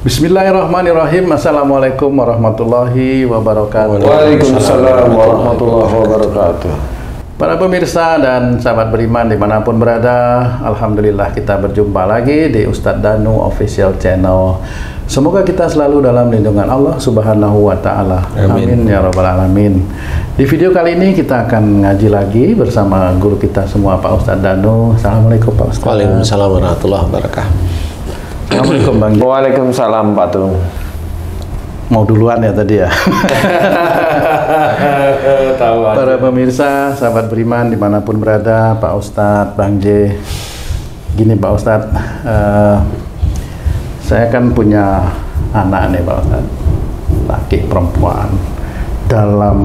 Bismillahirrahmanirrahim. Assalamualaikum warahmatullahi wabarakatuh. Waalaikumsalam warahmatullahi wabarakatuh. Para pemirsa dan sahabat beriman dimanapun berada, alhamdulillah kita berjumpa lagi di Ustadz Danu Official Channel. Semoga kita selalu dalam lindungan Allah Subhanahu wa Ta'ala. Amin ya Rabbal Alamin. Di video kali ini kita akan ngaji lagi bersama guru kita semua, Pak Ustadz Danu. Assalamualaikum Pak Ustadz. Waalaikumsalam warahmatullahi wabarakatuh. Assalamualaikum Bang. Waalaikumsalam Pak Tung. Mau duluan ya tadi ya. Para pemirsa, sahabat beriman dimanapun berada, Pak Ustadz, Bang J. Gini Pak Ustadz, saya kan punya anak nih Pak Ustadz, laki perempuan. Dalam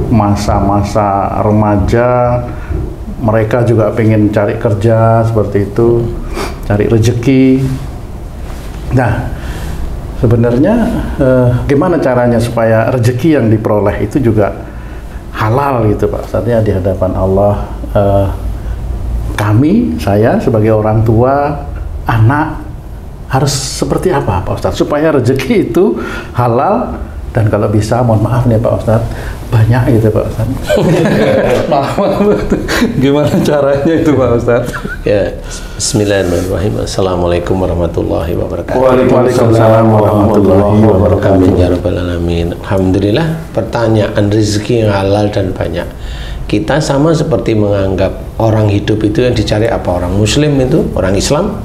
masa-masa remaja, mereka juga pengen cari kerja seperti itu, cari rezeki. Nah, sebenarnya gimana caranya supaya rezeki yang diperoleh itu juga halal gitu Pak? Artinya di hadapan Allah, saya sebagai orang tua, anak harus seperti apa Pak Ustadz supaya rezeki itu halal dan kalau bisa, mohon maaf nih Pak Ustadz, banyak gitu Pak Ustadz. Maaf. Gimana caranya itu Pak Ustadz? Ya, bismillahirrahmanirrahim. Assalamualaikum warahmatullahi wabarakatuh. Waalaikumsalam warahmatullahi wabarakatuh. Amin ya rabbal alamin. Alhamdulillah, pertanyaan rezeki yang halal dan banyak. Kita sama seperti menganggap orang hidup itu yang dicari apa? Orang muslim itu, orang Islam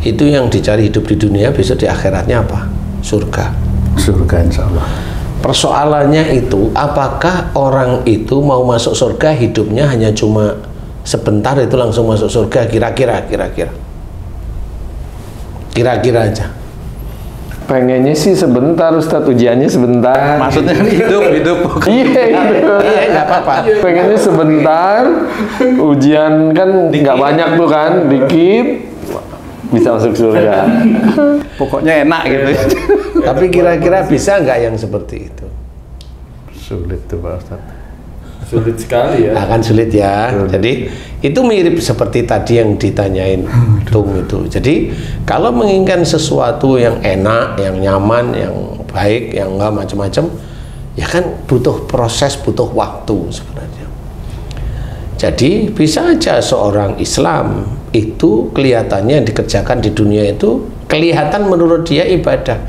itu yang dicari hidup di dunia, besok di akhiratnya apa? Surga. Surga insya Allah. Persoalannya itu, apakah orang itu mau masuk surga hidupnya hanya cuma sebentar itu langsung masuk surga? Kira-kira aja. Pengennya sih sebentar Ustadz, ujiannya sebentar. Maksudnya hidup. Iya, nggak apa-apa. Pengennya sebentar, ujian kan nggak banyak tuh kan, dikit bisa masuk surga. Pokoknya enak gitu. Tapi kira-kira bisa nggak yang seperti itu? Sulit tuh Pak Ustadz. Sulit sekali ya. Akan sulit ya. Jadi itu mirip seperti tadi yang ditanyain Tung itu. Jadi kalau menginginkan sesuatu yang enak, yang nyaman, yang baik, yang enggak macam-macam, ya kan butuh proses, butuh waktu sebenarnya. Jadi bisa aja seorang Islam itu kelihatannya yang dikerjakan di dunia itu kelihatan menurut dia ibadah,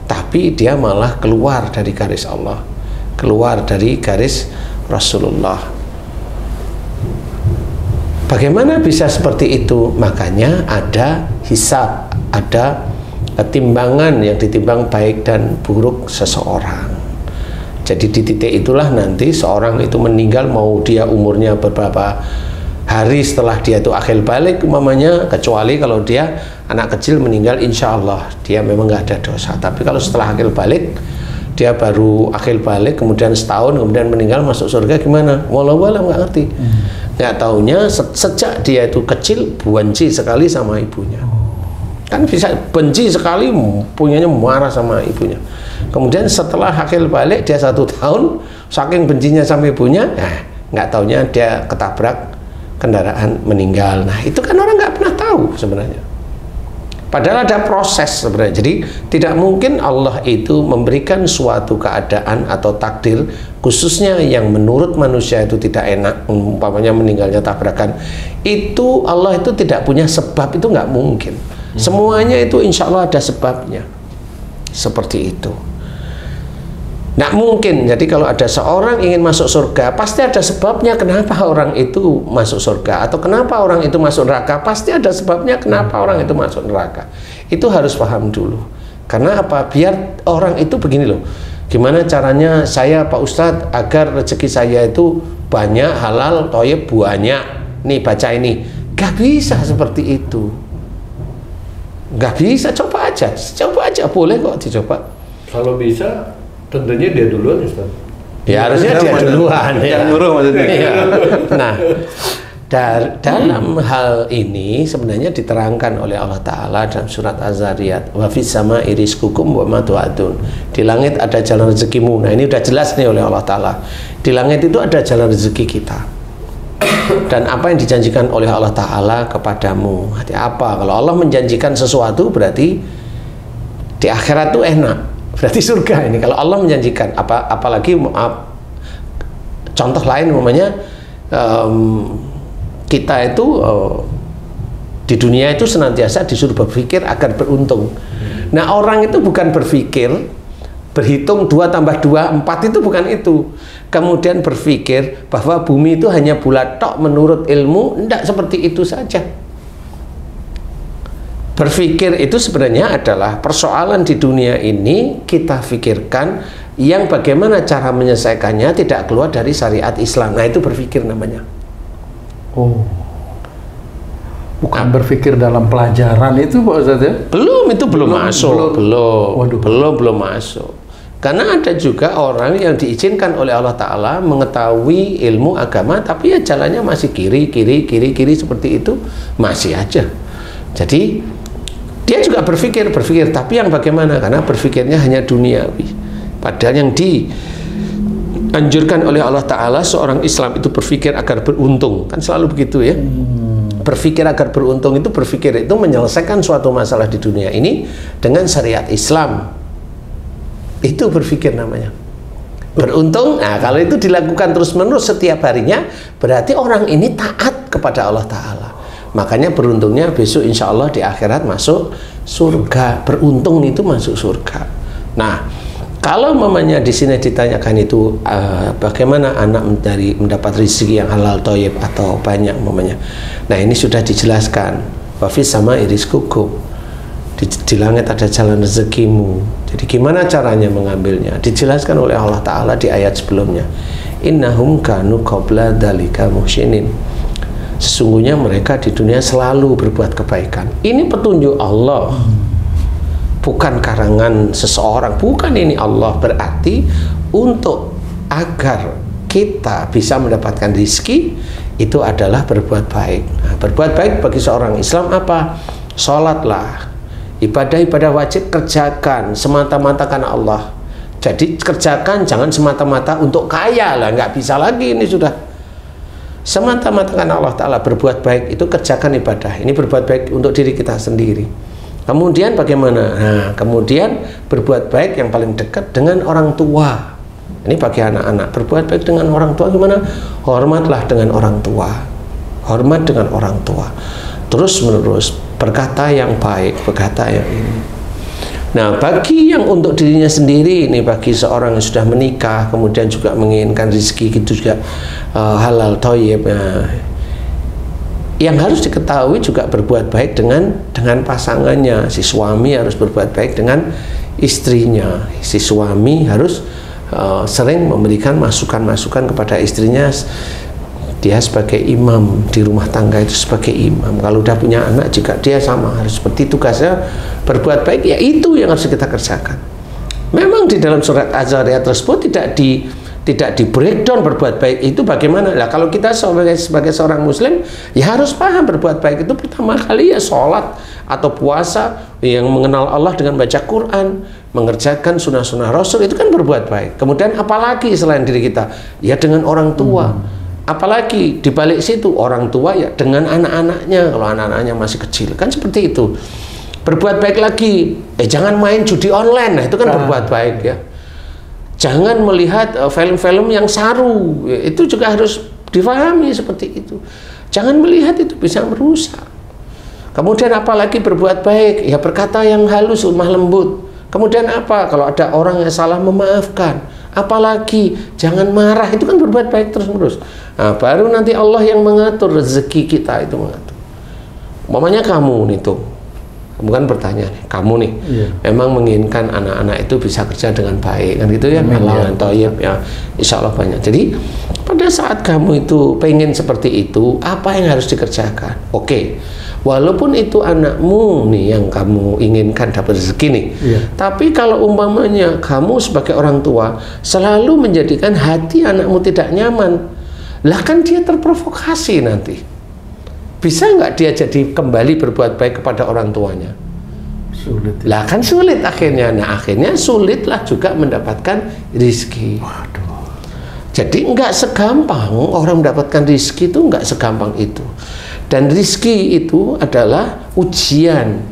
tapi dia malah keluar dari garis Allah, keluar dari garis Rasulullah. Bagaimana bisa seperti itu? Makanya ada hisab, ada timbangan yang ditimbang baik dan buruk seseorang. Jadi di titik itulah nanti seorang itu meninggal, mau dia umurnya beberapa hari setelah dia itu akhir balik umpamanya, kecuali kalau dia anak kecil meninggal, insya Allah dia memang nggak ada dosa. Tapi kalau setelah akhir balik, dia baru akhir balik kemudian setahun kemudian meninggal, masuk surga gimana? Wallahu a'lam, nggak ngerti. Nggak taunya sejak dia itu kecil benci sekali sama ibunya. Kan bisa benci sekali, punyanya marah sama ibunya. Kemudian setelah akhir balik dia 1 tahun, saking bencinya sama ibunya, nggak taunya dia ketabrak kendaraan meninggal. Nah itu kan orang nggak pernah tahu sebenarnya. Padahal ada proses sebenarnya. Jadi tidak mungkin Allah itu memberikan suatu keadaan atau takdir khususnya yang menurut manusia itu tidak enak, umpamanya meninggalnya tabrakan, itu Allah itu tidak punya sebab, itu nggak mungkin. Semuanya itu insya Allah ada sebabnya. Seperti itu. Nggak mungkin. Jadi kalau ada seorang ingin masuk surga, pasti ada sebabnya kenapa orang itu masuk surga, atau kenapa orang itu masuk neraka, pasti ada sebabnya kenapa orang itu masuk neraka. Itu harus paham dulu. Karena apa? Biar orang itu begini loh, gimana caranya saya Pak Ustadz agar rezeki saya itu banyak, halal, thayyib, banyak. Nih baca ini. Gak bisa seperti itu. Gak bisa, coba aja, boleh kok dicoba. Kalau bisa, tentunya dia duluan Ustaz. Ya harusnya dia duluan ya. Yang nyuruh maksudnya. Ya. Nah, dalam hal ini sebenarnya diterangkan oleh Allah Ta'ala dalam surat Az-Zariyat, wa fis sama'i rizqukum wa ma tu'adun. Di langit ada jalan rezekimu. Nah ini udah jelas nih oleh Allah Ta'ala. Di langit itu ada jalan rezeki kita. Dan apa yang dijanjikan oleh Allah Ta'ala kepadamu. Hati apa? Kalau Allah menjanjikan sesuatu berarti Di akhirat tuh enak, berarti surga ini. Kalau Allah menjanjikan, apalagi contoh lain umpamanya kita itu di dunia itu senantiasa disuruh berpikir agar beruntung. Nah, orang itu bukan berpikir berhitung 2 tambah 2 4, itu bukan itu. Kemudian berpikir bahwa bumi itu hanya bulat tok menurut ilmu, tidak seperti itu saja. Berpikir itu sebenarnya adalah persoalan di dunia ini kita pikirkan yang bagaimana cara menyelesaikannya tidak keluar dari syariat Islam. Nah, itu berpikir namanya. Oh, bukan berpikir dalam pelajaran itu Pak Ustadz ya? Belum, itu belum masuk. Belum masuk. Karena ada juga orang yang diizinkan oleh Allah Ta'ala mengetahui ilmu agama, tapi ya jalannya masih kiri seperti itu, masih aja. Jadi dia juga berpikir, tapi yang bagaimana? Karena berpikirnya hanya duniawi. Padahal yang dianjurkan oleh Allah Ta'ala seorang Islam itu berpikir agar beruntung, kan selalu begitu ya. Berpikir agar beruntung itu, berpikir itu menyelesaikan suatu masalah di dunia ini dengan syariat Islam. Itu berpikir namanya. Beruntung, nah kalau itu dilakukan terus-menerus setiap harinya, berarti orang ini taat kepada Allah Ta'ala. Makanya beruntungnya besok insya Allah di akhirat masuk surga. Beruntung itu masuk surga. Nah, kalau mamanya di sini ditanyakan itu bagaimana anak mendapat rezeki yang halal, thayyib atau banyak mamanya. Nah, ini sudah dijelaskan. Wa fis sama'i rizqukum. Di langit ada jalan rezekimu. Jadi gimana caranya mengambilnya? Dijelaskan oleh Allah Ta'ala di ayat sebelumnya. Innahum kanu qabla dzalika muhsinin. Sesungguhnya mereka di dunia selalu berbuat kebaikan. Ini petunjuk Allah, bukan karangan seseorang. Bukan, ini Allah. Berarti untuk agar kita bisa mendapatkan rezeki itu adalah berbuat baik. Nah, berbuat baik bagi seorang Islam apa? Sholatlah. Ibadah-ibadah wajib kerjakan semata-mata karena Allah. Jadi kerjakan, jangan semata-mata untuk kaya lah, nggak bisa lagi ini sudah. Semata-mata karena Allah Ta'ala. Berbuat baik itu kerjakan ibadah. Ini berbuat baik untuk diri kita sendiri. Kemudian bagaimana? Nah, kemudian berbuat baik yang paling dekat dengan orang tua. Ini bagi anak-anak. Berbuat baik dengan orang tua gimana? Hormatlah dengan orang tua. Hormat dengan orang tua. Terus menerus berkata yang baik, berkata yang ini. Nah, bagi yang untuk dirinya sendiri, ini bagi seorang yang sudah menikah kemudian juga menginginkan rezeki gitu juga halal thayyib. Nah, yang harus diketahui juga berbuat baik dengan pasangannya. Si suami harus berbuat baik dengan istrinya. Si suami harus sering memberikan masukan-masukan kepada istrinya. Dia sebagai imam di rumah tangga itu sebagai imam. Kalau udah punya anak juga dia sama, harus seperti tugasnya berbuat baik. Ya itu yang harus kita kerjakan. Memang di dalam surat Az-Zariyat tersebut tidak di breakdown berbuat baik itu bagaimana. Nah, kalau kita sebagai seorang muslim ya harus paham berbuat baik itu pertama kali ya sholat atau puasa yang mengenal Allah dengan baca Quran, mengerjakan sunnah-sunnah Rasul, itu kan berbuat baik. Kemudian apalagi selain diri kita? Ya dengan orang tua. Apalagi di balik situ orang tua ya dengan anak-anaknya, kalau anak-anaknya masih kecil kan seperti itu. Berbuat baik lagi, jangan main judi online. Nah, itu kan berbuat baik ya. Jangan melihat film-film yang saru, itu juga harus difahami seperti itu. Jangan melihat itu bisa merusak. Kemudian apalagi berbuat baik, ya berkata yang halus, lemah lembut. Kemudian apa? Kalau ada orang yang salah, memaafkan. Apalagi jangan marah, itu kan berbuat baik terus-menerus. Nah, baru nanti Allah yang mengatur rezeki kita, itu mengatur. Umpamanya kamu nih tuh, bukan bertanya nih, kamu nih memang menginginkan anak-anak itu bisa kerja dengan baik kan gitu ya, halal thayyib ya, insya Allah banyak. Jadi pada saat kamu itu pengen seperti itu, apa yang harus dikerjakan? Oke, walaupun itu anakmu nih yang kamu inginkan dapat rezeki nih, tapi kalau umpamanya kamu sebagai orang tua selalu menjadikan hati anakmu tidak nyaman, lah kan dia terprovokasi nanti. Bisa nggak dia jadi kembali berbuat baik kepada orang tuanya? Sulit. Lah kan sulit akhirnya. Nah, akhirnya sulitlah juga mendapatkan rezeki. Waduh. Jadi nggak segampang orang mendapatkan rezeki, itu nggak segampang itu. Dan rezeki itu adalah ujian.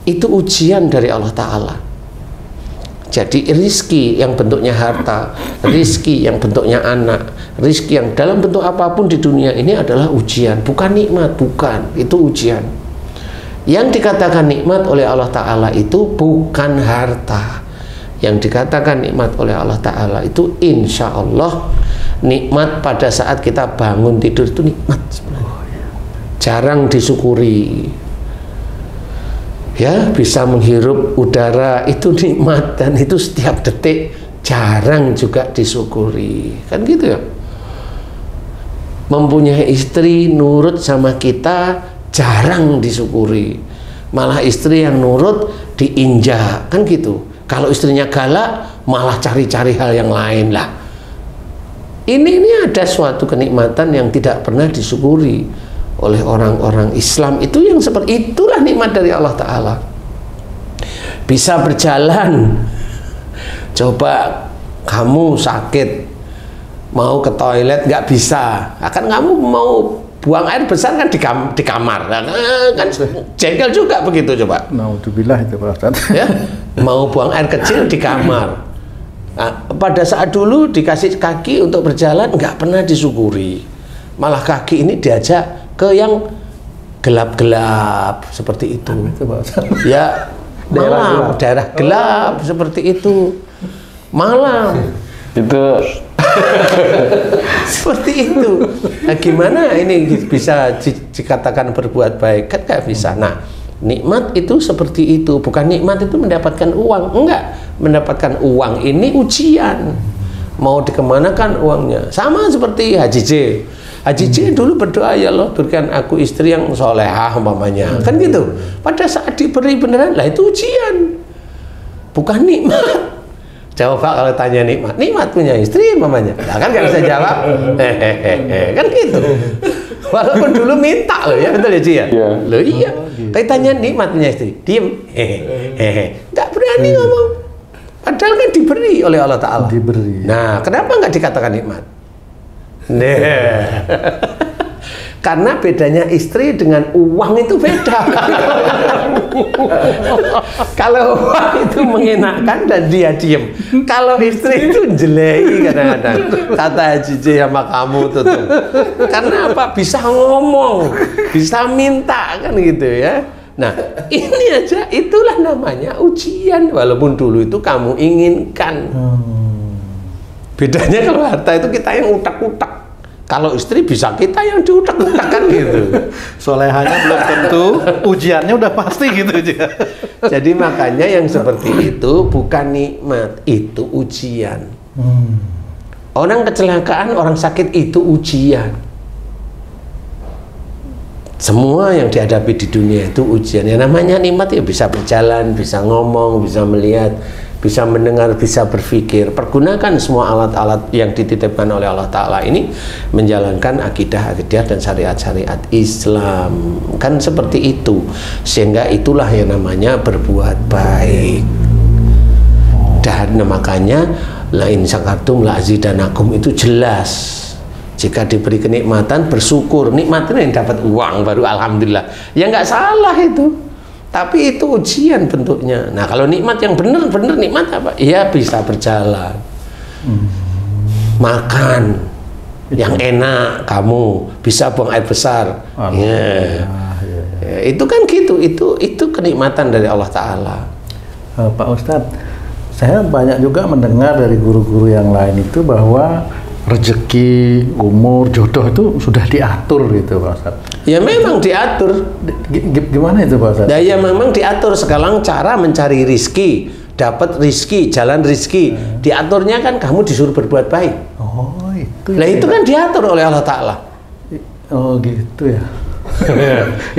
itu ujian dari Allah Ta'ala. Jadi rizki yang bentuknya harta, rizki yang bentuknya anak, rizki yang dalam bentuk apapun di dunia ini adalah ujian, bukan nikmat, bukan, itu ujian. Yang dikatakan nikmat oleh Allah Ta'ala itu bukan harta. Yang dikatakan nikmat oleh Allah Ta'ala itu insya Allah nikmat pada saat kita bangun tidur itu nikmat sebenarnya. Jarang disyukuri. Ya, bisa menghirup udara itu nikmat, dan itu setiap detik jarang juga disyukuri, kan gitu ya. Mempunyai istri nurut sama kita jarang disyukuri, malah istri yang nurut diinjak, kan gitu. Kalau istrinya galak malah cari-cari hal yang lain lah. Ini ada suatu kenikmatan yang tidak pernah disyukuri oleh orang-orang Islam. Itu yang seperti itulah nikmat dari Allah Ta'ala. Bisa berjalan. Coba kamu sakit, mau ke toilet nggak bisa, akan kamu mau buang air besar kan di kamar, kan jengkel juga begitu. Coba Naudzubillah itu Pak Ustadz. Ya, mau buang air kecil di kamar. Nah, pada saat dulu dikasih kaki untuk berjalan nggak pernah disyukuri, malah kaki ini diajak ke yang gelap-gelap seperti itu. Ya, malam, daerah gelap seperti itu, malam Itu seperti itu. Nah, gimana ini bisa dikatakan berbuat baik? Kan nggak bisa. Nah, nikmat itu seperti itu. Bukan nikmat itu mendapatkan uang, enggak. Mendapatkan uang ini ujian. Mau dikemanakan uangnya? Sama seperti Haji J. Haji J dulu berdoa, ya Allah berikan aku istri yang solehah umpamanya, kan gitu. Pada saat diberi beneran, lah itu ujian, bukan nikmat. Coba kalau tanya nikmat punya istri umpamanya, nah, kan nggak bisa jawab, kan gitu. Walaupun dulu minta loh, ya betul ya Ji ya. Loh iya, kayak tanya nikmat punya istri, diem, nggak berani ngomong. Padahal kan diberi oleh Allah Ta'ala. Diberi. Nah, kenapa nggak dikatakan nikmat? Nah, karena bedanya istri dengan uang itu beda. Kalau uang itu mengenakan dan dia diem, kalau istri itu jelei kadang-kadang. Kata Haji J sama kamu tuh. Karena apa? Bisa ngomong, bisa minta, kan gitu ya. Nah, ini aja itulah namanya ujian, walaupun dulu itu kamu inginkan. Bedanya kalau harta itu kita yang utak-utak, kalau istri bisa kita yang diutak-utak, kan gitu. Solehanya belum tentu, ujiannya udah pasti gitu. Jadi makanya yang seperti itu bukan nikmat, itu ujian. Orang kecelakaan, orang sakit itu ujian. Semua yang dihadapi di dunia itu ujian. Yang namanya nikmat ya bisa berjalan, bisa ngomong, bisa melihat, bisa mendengar, bisa berpikir. Pergunakan semua alat-alat yang dititipkan oleh Allah Ta'ala ini menjalankan akidah-akidah dan syariat-syariat Islam. Kan seperti itu. Sehingga itulah yang namanya berbuat baik. Dan makanya la in syakartum la azidanakum itu jelas. Jika diberi kenikmatan bersyukur, nikmatnya yang dapat uang baru alhamdulillah. Ya nggak salah itu. Tapi itu ujian bentuknya. Nah, kalau nikmat yang benar-benar nikmat apa? Ya bisa berjalan, makan yang enak, kamu bisa buang air besar. Ya. Itu kan gitu. Itu kenikmatan dari Allah Ta'ala. Pak Ustadz, saya banyak juga mendengar dari guru-guru yang lain itu bahwa rezeki, umur, jodoh itu sudah diatur gitu Pak Ustadz. Ya memang diatur. Gimana itu Pak Ustadz? Ya memang diatur. Sekarang cara mencari rizki, dapat rizki, jalan rizki, diaturnya kan kamu disuruh berbuat baik. Oh itu. Nah itu kan diatur oleh Allah Ta'ala. Oh gitu ya.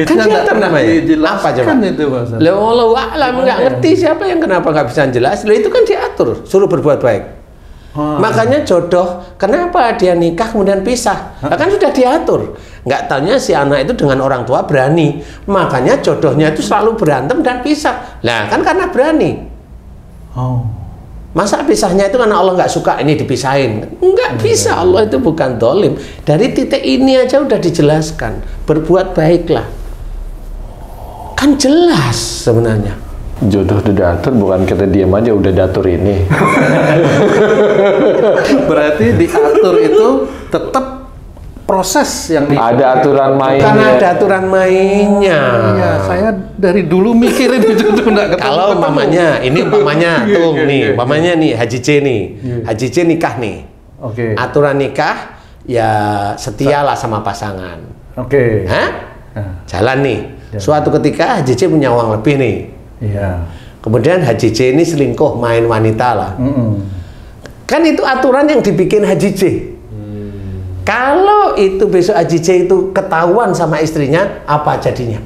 Kan diatur namanya. Apa coba? Itu Pak Ustadz. Lah Allah alam nggak ngerti siapa yang kenapa nggak bisa jelas. Lah itu kan diatur, suruh berbuat baik. Makanya jodoh, kenapa dia nikah kemudian pisah? Nah, kan sudah diatur. Nggak taunya si anak itu dengan orang tua berani. Makanya jodohnya itu selalu berantem dan pisah. Nah kan karena berani. Masa pisahnya itu karena Allah nggak suka ini dipisahin? Nggak bisa, Allah itu bukan dolim. Dari titik ini aja udah dijelaskan. Berbuat baiklah. Kan jelas sebenarnya. Jodoh udah diatur, bukan kita diam aja udah diatur ini. Berarti diatur itu tetap proses yang Ada aturan mainnya. Karena ada aturan mainnya. Iya, saya dari dulu mikirin itu tuh enggak ketemu. Kalau umpamanya, ini umpamanya tuh nih, umpamanya nih Haji C nih. Haji C nikah nih. Oke. Aturan nikah ya setialah sama pasangan. Oke. Hah? Nah, Jalan nih. Suatu ketika Haji C punya uang lebih nih. iya. Kemudian Haji C ini selingkuh main wanita lah. Kan itu aturan yang dibikin Haji C. Kalau itu besok Haji C itu ketahuan sama istrinya, apa jadinya?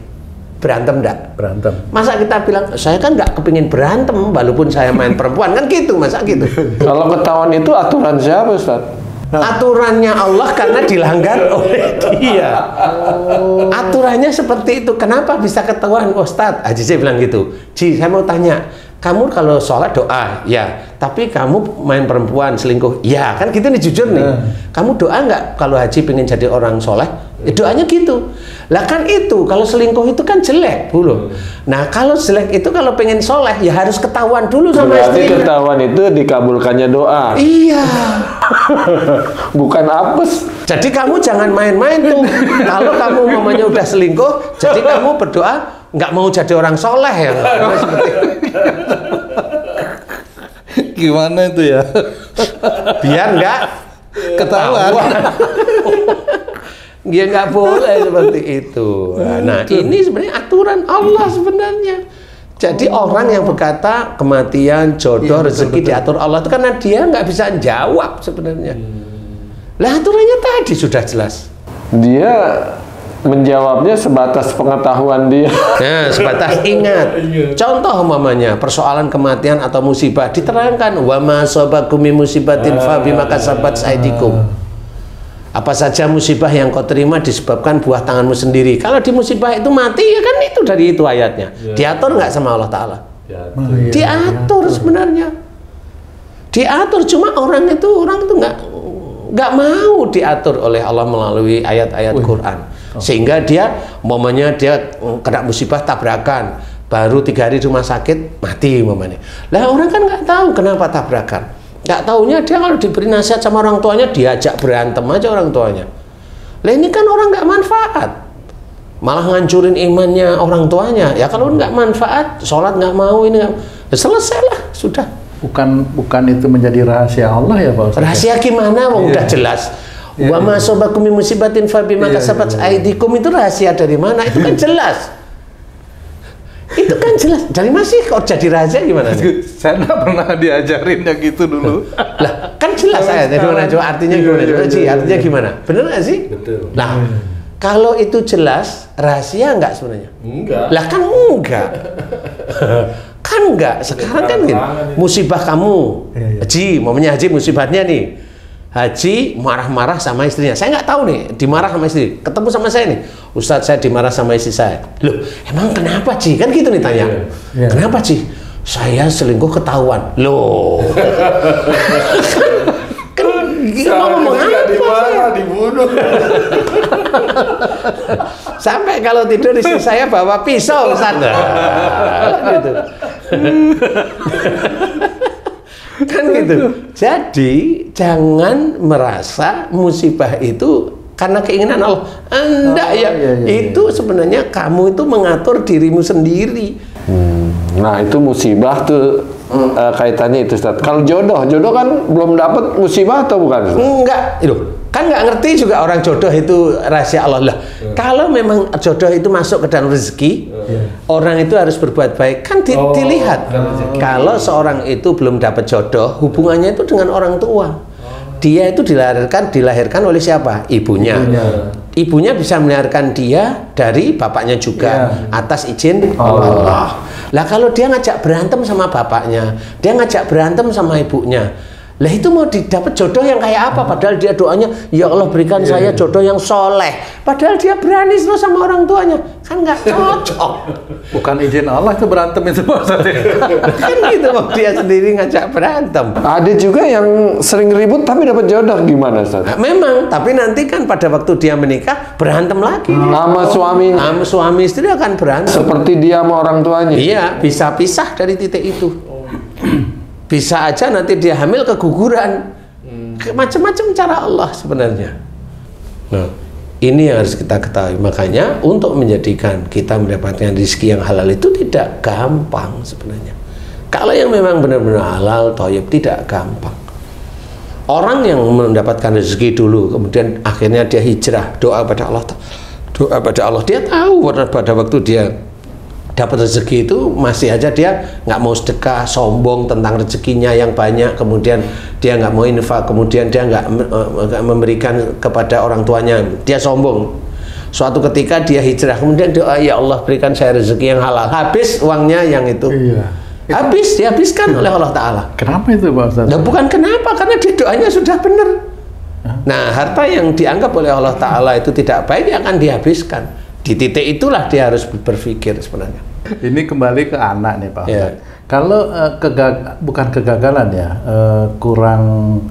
Berantem enggak? Berantem. Masa kita bilang, saya kan nggak kepingin berantem walaupun saya main perempuan, kan gitu, masa gitu? Kalau ketahuan itu aturan siapa, Ustaz? Aturannya Allah karena dilanggar oleh dia. Aturannya seperti itu. Kenapa bisa ketahuan? Ustadz, Haji C bilang gitu. Ji, saya mau tanya, kamu kalau sholat doa, ya. Tapi kamu main perempuan, selingkuh, ya. Kan gitu nih, jujur nih. Kamu doa nggak kalau Haji pengen jadi orang soleh? Ya, doanya gitu. Lah kan itu, kalau selingkuh itu kan jelek, dulu. Nah, kalau jelek itu kalau pengen soleh, ya harus ketahuan dulu sama Berarti istrinya. ketahuan itu dikabulkannya doa. Iya. Bukan apes. Jadi kamu jangan main-main tuh. Kalau kamu mamanya udah selingkuh, jadi kamu berdoa nggak mau jadi orang soleh ya. Gimana itu ya? Biar nggak Ketahuan. Dia nggak boleh seperti itu. Nah, ini sebenarnya aturan Allah sebenarnya. Jadi orang yang berkata kematian, jodoh, rezeki diatur Allah itu karena dia nggak bisa jawab sebenarnya. Lah aturannya tadi sudah jelas. Dia menjawabnya sebatas pengetahuan dia. Nah, sebatas ingat. Contoh umpamanya persoalan kematian atau musibah diterangkan wa ma asabakum min musibatin fa bima kasabat aydikum. Apa saja musibah yang kau terima disebabkan buah tanganmu sendiri. Kalau di musibah itu mati ya kan itu dari itu ayatnya. Diatur nggak sama Allah Ta'ala? Diatur sebenarnya. Diatur, cuma orang itu nggak mau diatur oleh Allah melalui ayat-ayat Quran. Sehingga dia umpamanya dia kena musibah tabrakan, baru 3 hari di rumah sakit mati umpamanya. Lah orang kan nggak tahu kenapa tabrakan. Nggak taunya dia kalau diberi nasihat sama orang tuanya diajak berantem aja orang tuanya. Lah ini kan orang nggak manfaat, malah ngancurin imannya orang tuanya. Ya kalau nggak manfaat, sholat nggak mau, ini nggak, ya selesai lah sudah. Bukan itu menjadi rahasia Allah ya Pak Ustaz? Rahasia gimana? Wong udah jelas. Wa ma asabakum min musibatin fa bima kasabat aydikum, itu rahasia dari mana? Itu kan jelas. Itu kan jelas. Dari masih kok jadi rahasia gimana? Saya nggak pernah diajarin yang gitu dulu. Lah, kan jelas saya. Gimana coba artinya gimana? Coba Ci, artinya gimana? Bener nggak sih? Betul. Nah, kalau itu jelas, rahasia nggak sebenarnya? Enggak. Lah kan enggak. Kan enggak. Sekarang kan gini, musibah kamu. Haji, momennya Haji musibahnya nih. Haji marah-marah sama istrinya. Saya nggak tahu nih, dimarah sama istri. Ketemu sama saya nih, Ustadz saya dimarah sama istri saya. Loh, emang kenapa Ci? Kan gitu nih tanya. Kenapa Ci? Saya selingkuh ketahuan. Loh. Kan mau ngomong apa? Dibunuh. Sampai kalau tidur istri saya bawa pisau, Ustadz. Nah, gitu. Kan gitu. Jadi jangan merasa musibah itu karena keinginan Allah. Enggak ya. Itu sebenarnya kamu itu mengatur dirimu sendiri. Nah itu musibah tuh kaitannya itu Ustaz. Kalau jodoh kan belum dapat musibah atau bukan? Enggak, itu kan nggak ngerti juga orang jodoh itu rahasia Allah lah. Kalau memang jodoh itu masuk ke dalam rezeki, orang itu harus berbuat baik. Kan dilihat. Kalau seorang itu belum dapat jodoh, hubungannya itu dengan orang tua. Dia itu dilahirkan oleh siapa? Ibunya. Ibunya bisa melahirkan dia dari bapaknya juga atas izin Allah. Lah kalau dia ngajak berantem sama bapaknya, dia ngajak berantem sama ibunya, Lah itu mau didapat jodoh yang kayak apa? Padahal dia doanya, ya Allah berikan saya jodoh yang soleh. Padahal dia berani terus sama orang tuanya, kan nggak cocok. Bukan izin Allah itu berantem itu Pak Ustadz. Kan gitu, dia sendiri ngajak berantem. Ada juga yang sering ribut tapi dapat jodoh, gimana Ustaz? Nah, memang, tapi nanti kan pada waktu dia menikah berantem lagi. Sama suaminya. Sama suami istri akan berantem. Seperti dia sama orang tuanya. Iya, bisa pisah dari titik itu. Bisa aja nanti dia hamil keguguran. Macam-macam cara Allah sebenarnya. Nah, ini yang harus kita ketahui. Makanya untuk menjadikan kita mendapatkan rezeki yang halal itu tidak gampang sebenarnya. Kalau yang memang benar-benar halal, thayyib, tidak gampang. Orang yang mendapatkan rezeki dulu, kemudian akhirnya dia hijrah, doa pada Allah. Doa pada Allah, dia tahu pada waktu dia dapat rezeki itu masih aja dia nggak mau sedekah, sombong tentang rezekinya yang banyak, kemudian dia nggak mau infak, kemudian dia nggak memberikan kepada orang tuanya, dia sombong. Suatu ketika dia hijrah, kemudian doa, ya Allah berikan saya rezeki yang halal, habis uangnya yang itu. Iya. Habis, dihabiskan oleh Allah Ta'ala. Kenapa itu Pak Ustadz? Nah, bukan kenapa, karena dia doanya sudah benar. Nah, harta yang dianggap oleh Allah Ta'ala itu tidak baik, dia akan dihabiskan. Di titik itulah dia harus berpikir sebenarnya. Ini kembali ke anak nih Pak. Ya. Kalau bukan kegagalan ya, kurang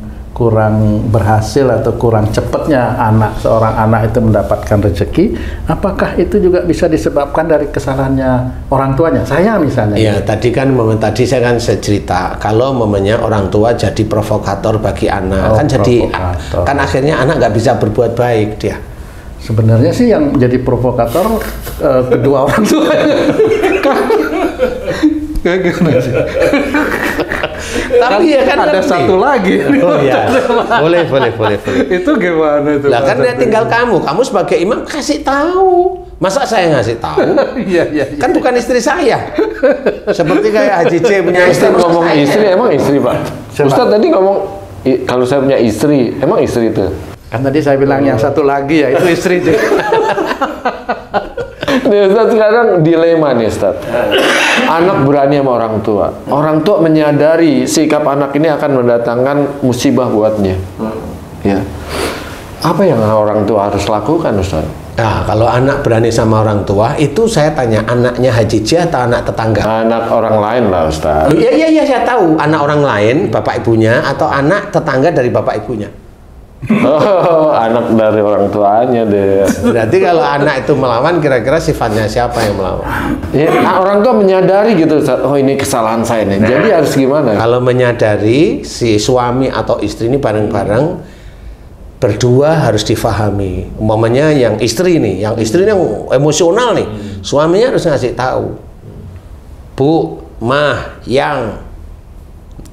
berhasil atau kurang cepatnya seorang anak itu mendapatkan rezeki, apakah itu juga bisa disebabkan dari kesalahannya orang tuanya? Saya misalnya. Ya, tadi saya kan cerita kalau momennya orang tua jadi provokator bagi anak, kan akhirnya anak nggak bisa berbuat baik dia. Sebenarnya sih yang jadi provokator kedua orang tua. Gimana sih? Tapi ya kan ada satu lagi. Oh iya. Boleh. Itu gimana itu? Lah kan tinggal kamu sebagai imam kasih tahu. Masa saya ngasih tahu? Iya. Kan bukan istri saya. Seperti kayak Haji C punya istri. Ngomong istri, emang istri Pak? Ustaz tadi ngomong kalau saya punya istri, emang istri itu? Kan tadi saya bilang yang satu lagi ya, itu istri juga. Nih Ustaz, sekarang dilema nih Ustaz. Anak berani sama orang tua. Orang tua menyadari sikap anak ini akan mendatangkan musibah buatnya. Ya. Apa yang orang tua harus lakukan Ustaz? Nah, kalau anak berani sama orang tua, itu saya tanya, anaknya Haji J atau anak tetangga? Anak orang lain lah Ustaz. Iya, saya tahu. Anak orang lain, bapak ibunya, atau anak tetangga dari bapak ibunya? Oh, anak dari orang tuanya deh. Berarti kalau anak itu melawan, kira-kira sifatnya siapa yang melawan? Ya, orang tua menyadari gitu, oh ini kesalahan saya nih. Jadi harus gimana? Kalau menyadari, si suami atau istri ini bareng-bareng, berdua harus difahami. Umpamanya yang istri nih, yang emosional nih, suaminya harus ngasih tahu, Bu, Mah, Yang,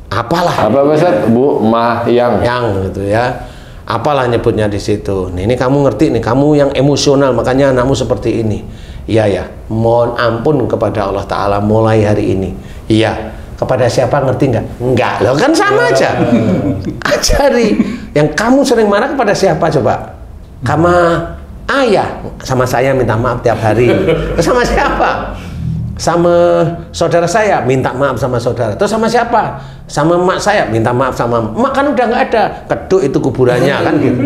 apalah. Apa Ustaz? Bu, Mah, Yang gitu ya. Apalah nyebutnya di situ. Nih, ini kamu ngerti nih, kamu yang emosional, makanya anakmu seperti ini. Iya ya, mohon ampun kepada Allah Ta'ala mulai hari ini. Iya, kepada siapa ngerti nggak? Enggak, loh kan sama aja. Ajari, yang kamu sering marah kepada siapa coba? Sama ayah, sama saya minta maaf tiap hari. Sama siapa? Sama saudara saya minta maaf sama saudara. Terus sama siapa? Sama emak saya minta maaf sama emak, kan udah nggak ada, keduk itu kuburannya kan gitu.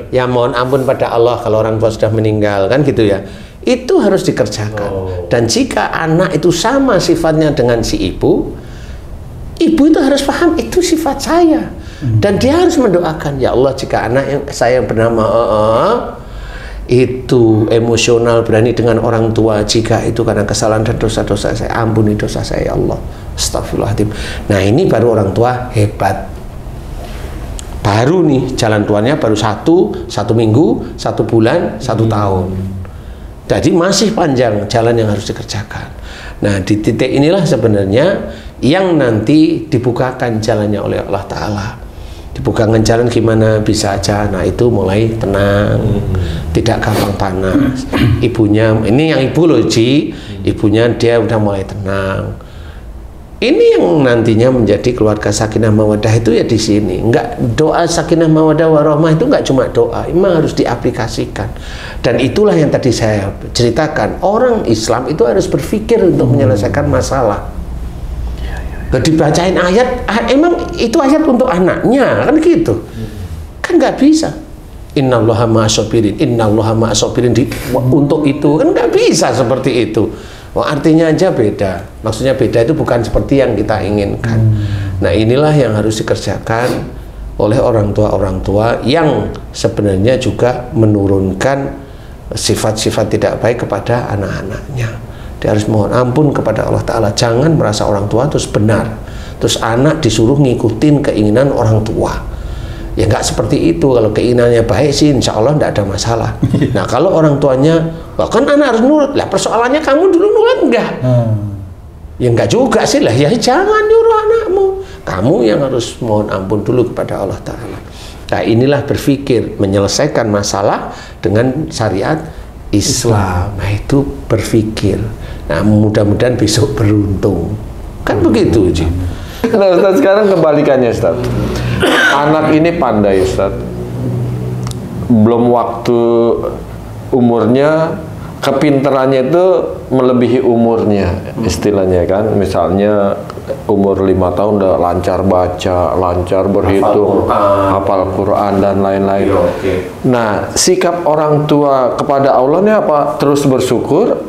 Ya mohon ampun pada Allah kalau orang tua sudah meninggal kan gitu ya. Itu harus dikerjakan. Dan jika anak itu sama sifatnya dengan si ibu itu harus paham itu sifat saya. Dan dia harus mendoakan, ya Allah jika anak yang saya bernama itu emosional, berani dengan orang tua, jika itu karena kesalahan dan dosa-dosa saya, ampuni dosa saya ya Allah, astagfirullahaladzim. Nah ini baru orang tua hebat, baru nih jalan tuannya baru satu minggu, 1 bulan, 1 tahun. Jadi masih panjang jalan yang harus dikerjakan. Nah di titik inilah sebenarnya yang nanti dibukakan jalannya oleh Allah Ta'ala. Dibukakan jalan gimana bisa aja, nah itu mulai tenang, tidak gampang panas. Ibunya, ini yang ibu loh Ji, ibunya dia udah mulai tenang. Ini yang nantinya menjadi keluarga sakinah mawaddah itu ya di sini. Enggak, doa sakinah mawaddah warahmah itu enggak cuma doa, memang harus diaplikasikan. Dan itulah yang tadi saya ceritakan, orang Islam itu harus berpikir untuk menyelesaikan masalah. Dibacain ayat, emang itu ayat untuk anaknya kan gitu, kan nggak bisa. Innallaha ma'asobirin, innallaha ma'asobirin untuk itu kan nggak bisa seperti itu. Artinya aja beda, maksudnya beda itu bukan seperti yang kita inginkan. Nah inilah yang harus dikerjakan oleh orang tua yang sebenarnya juga menurunkan sifat-sifat tidak baik kepada anak-anaknya. Dia harus mohon ampun kepada Allah Ta'ala. Jangan merasa orang tua terus benar, terus anak disuruh ngikutin keinginan orang tua. Ya nggak seperti itu. Kalau keinginannya baik sih insya Allah nggak ada masalah. Nah kalau orang tuanya bahkan anak harus nurut, lah persoalannya kamu dulu nurut enggak? Ya enggak juga sih lah, ya jangan nyuruh anakmu. Kamu yang harus mohon ampun dulu kepada Allah Ta'ala. Nah inilah berpikir menyelesaikan masalah dengan syariat Islam. Nah itu berpikir. Nah mudah-mudahan besok beruntung. Kan begitu Ji. Nah Ustaz, sekarang kebalikannya Ustaz. Anak ini pandai Ustaz, belum waktu umurnya, kepintarannya itu melebihi umurnya istilahnya kan. Misalnya umur 5 tahun udah lancar baca, lancar berhitung, hafal Quran dan lain-lain. Nah sikap orang tua kepada Allah ini apa? Terus bersyukur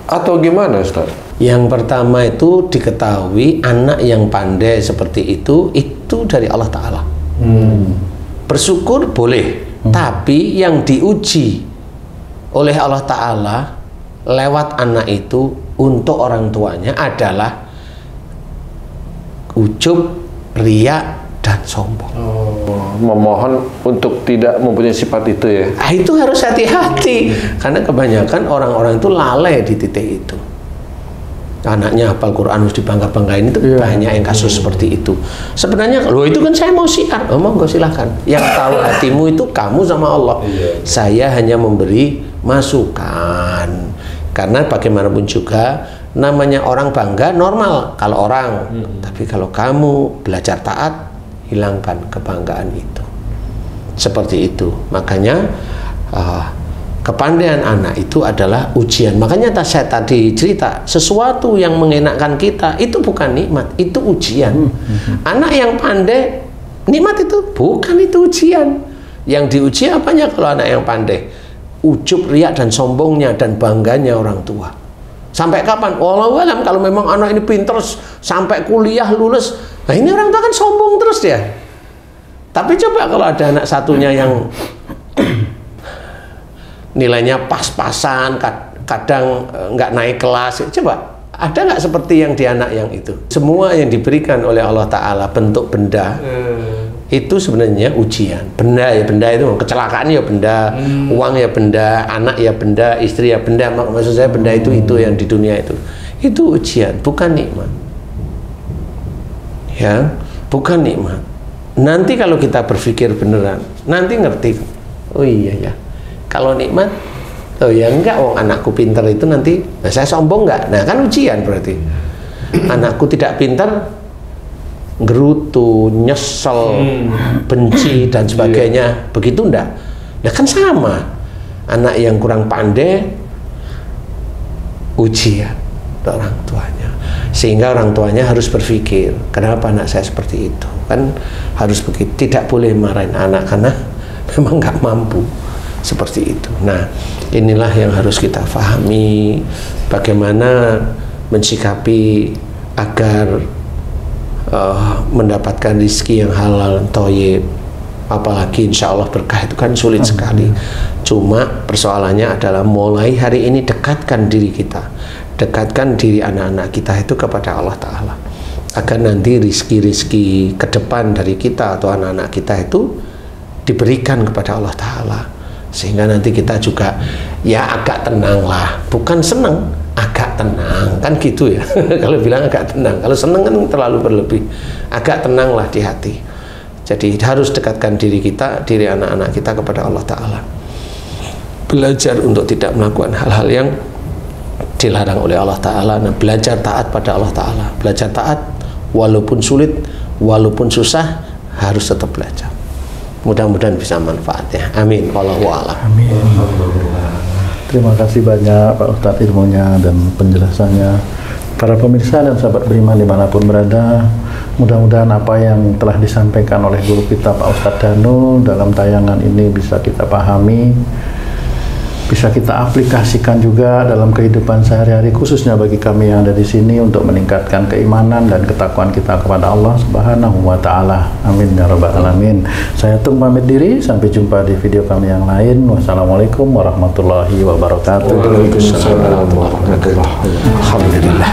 atau gimana Ustaz? Yang pertama itu diketahui anak yang pandai seperti itu dari Allah Ta'ala. Bersyukur boleh, tapi yang diuji oleh Allah Ta'ala lewat anak itu untuk orang tuanya adalah ujub, riya, dan sombong. Memohon untuk tidak mempunyai sifat itu ya. Itu harus hati-hati karena kebanyakan orang-orang itu lalai di titik itu. Anaknya hafal Quran harus dibangga-banggain, itu banyak yang kasus seperti itu. Sebenarnya loh itu kan saya mau syiar, monggo silahkan. Yang tahu hatimu itu kamu sama Allah. Saya hanya memberi masukan. Karena bagaimanapun juga namanya orang bangga normal kalau orang, tapi kalau kamu belajar taat, hilangkan kebanggaan itu. Seperti itu. Makanya kepandaian anak itu adalah ujian. Makanya saya tadi cerita, sesuatu yang mengenakkan kita itu bukan nikmat, itu ujian. Anak yang pandai, nikmat itu bukan, itu ujian. Yang diuji apanya kalau anak yang pandai? Ujub, riak, dan sombongnya dan bangganya orang tua. Sampai kapan? Wallahu alam, kalau memang anak ini pinter sampai kuliah lulus, nah ini orang tua kan sombong terus ya. Tapi coba kalau ada anak satunya yang nilainya pas-pasan, kadang nggak naik kelas, coba ada nggak seperti yang di anak yang itu? Semua yang diberikan oleh Allah Ta'ala bentuk benda itu sebenarnya ujian. Benda ya benda, itu kecelakaan ya benda, uang ya benda, anak ya benda, istri ya benda. Maksud saya benda itu yang di dunia itu ujian, bukan nikmat. Ya, bukan nikmat. Nanti kalau kita berpikir beneran, nanti ngerti. Oh iya ya, kalau nikmat, oh ya enggak, anakku pintar itu nanti, nah saya sombong enggak? Nah kan ujian berarti. Anakku tidak pintar, gerutu, nyesel, benci dan sebagainya, begitu enggak? Nah kan sama. Anak yang kurang pandai, ujian orang tuanya. Sehingga orang tuanya harus berpikir, kenapa anak saya seperti itu? Kan harus begitu, tidak boleh marahin anak karena memang nggak mampu. Seperti itu. Nah, inilah yang harus kita pahami, bagaimana mensikapi agar mendapatkan rezeki yang halal, thayyib. Apalagi insya Allah berkah itu kan sulit sekali. Cuma persoalannya adalah mulai hari ini dekatkan diri kita, dekatkan diri anak-anak kita itu kepada Allah Ta'ala, agar nanti rezeki-rezeki ke depan dari kita atau anak-anak kita itu diberikan kepada Allah Ta'ala. Sehingga nanti kita juga ya agak tenang lah, bukan senang, agak tenang kan gitu ya. Kalau bilang agak tenang, kalau senang kan terlalu berlebih. Agak tenang lah di hati. Jadi harus dekatkan diri kita, diri anak-anak kita kepada Allah Ta'ala. Belajar untuk tidak melakukan hal-hal yang dilarang oleh Allah Ta'ala. Nah, belajar taat pada Allah Ta'ala. Belajar taat walaupun sulit, walaupun susah, harus tetap belajar. Mudah-mudahan bisa manfaatnya. Amin. Wallahu a'lam. Amin. Terima kasih banyak Pak Ustadz ilmunya dan penjelasannya. Para pemirsa dan sahabat beriman dimanapun berada, mudah-mudahan apa yang telah disampaikan oleh guru kita Pak Ustadz Danu dalam tayangan ini bisa kita pahami, bisa kita aplikasikan juga dalam kehidupan sehari-hari, khususnya bagi kami yang ada di sini untuk meningkatkan keimanan dan ketakwaan kita kepada Allah Subhanahu wa Ta'ala. Amin ya Rabbal Alamin. Saya Tung pamit diri, sampai jumpa di video kami yang lain. Wassalamualaikum warahmatullahi wabarakatuh. Waalaikumsalam warahmatullahi wabarakatuh. Alhamdulillah.